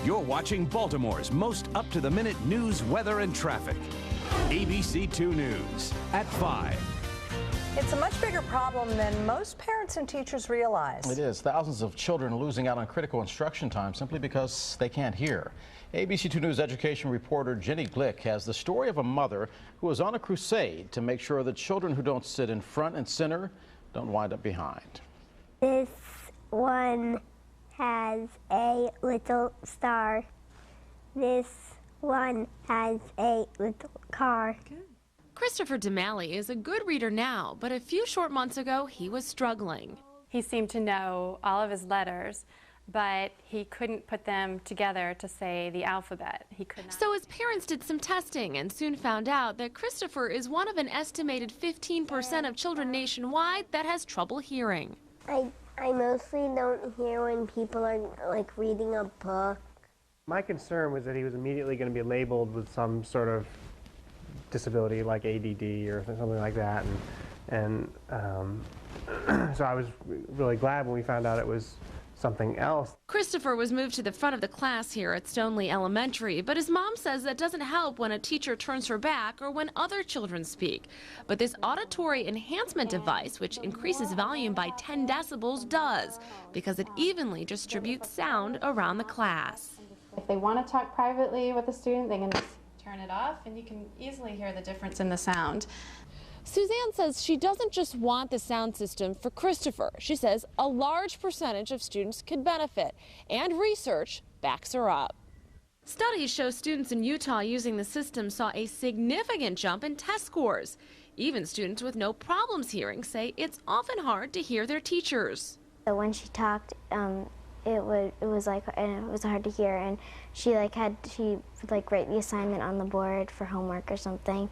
You're watching Baltimore's most up-to-the-minute news, weather, and traffic. ABC2 News at 5. It's a much bigger problem than most parents and teachers realize. It is. Thousands of children losing out on critical instruction time simply because they can't hear. ABC2 News education reporter Jenny Glick has the story of a mother who is on a crusade to make sure that children who don't sit in front and center don't wind up behind. This one has a little star. This one has a little car. Good. Christopher DeMalley is a good reader now, but a few short months ago, he was struggling. He seemed to know all of his letters, but he couldn't put them together to say the alphabet. He could not. So his parents did some testing and soon found out that Christopher is one of an estimated 15% of children nationwide that has trouble hearing. I mostly don't hear when people are like reading a book. My concern was that he was immediately going to be labeled with some sort of disability like ADD or something like that, and so I was really glad when we found out it was something else. Christopher was moved to the front of the class here at Stoneleigh Elementary, but his mom says that doesn't help when a teacher turns her back or when other children speak. But this auditory enhancement device, which increases volume by 10 decibels, does, because it evenly distributes sound around the class. If they want to talk privately with a student, they can just turn it off, and you can easily hear the difference in the sound. Suzanne says she doesn't just want the sound system for Christopher. She says a large percentage of students could benefit, and research backs her up. Studies show students in Utah using the system saw a significant jump in test scores. Even students with no problems hearing say it's often hard to hear their teachers. So when she talked, it was hard to hear, and she would write the assignment on the board for homework or something,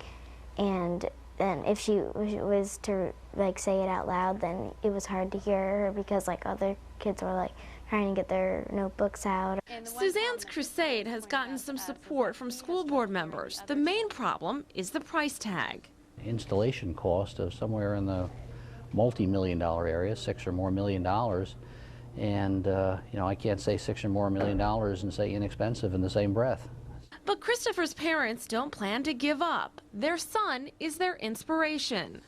and then if she was to say it out loud, then it was hard to hear her because other kids were trying to get their notebooks out. Suzanne's crusade has gotten some support from school board members. The main problem is the price tag. Installation cost of somewhere in the multi-million-dollar area, $6 or more million. And, I can't say $6 or more million and say inexpensive in the same breath. But Christopher's parents don't plan to give up. Their son is their inspiration.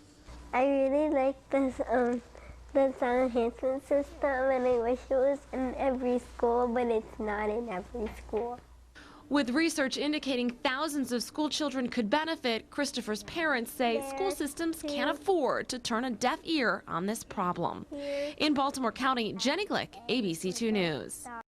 I really like this, the sound enhancement system, and I wish it was in every school, but it's not in every school. With research indicating thousands of school children could benefit, Christopher's parents say school systems can't afford to turn a deaf ear on this problem. In Baltimore County, Jenny Glick, ABC2 News.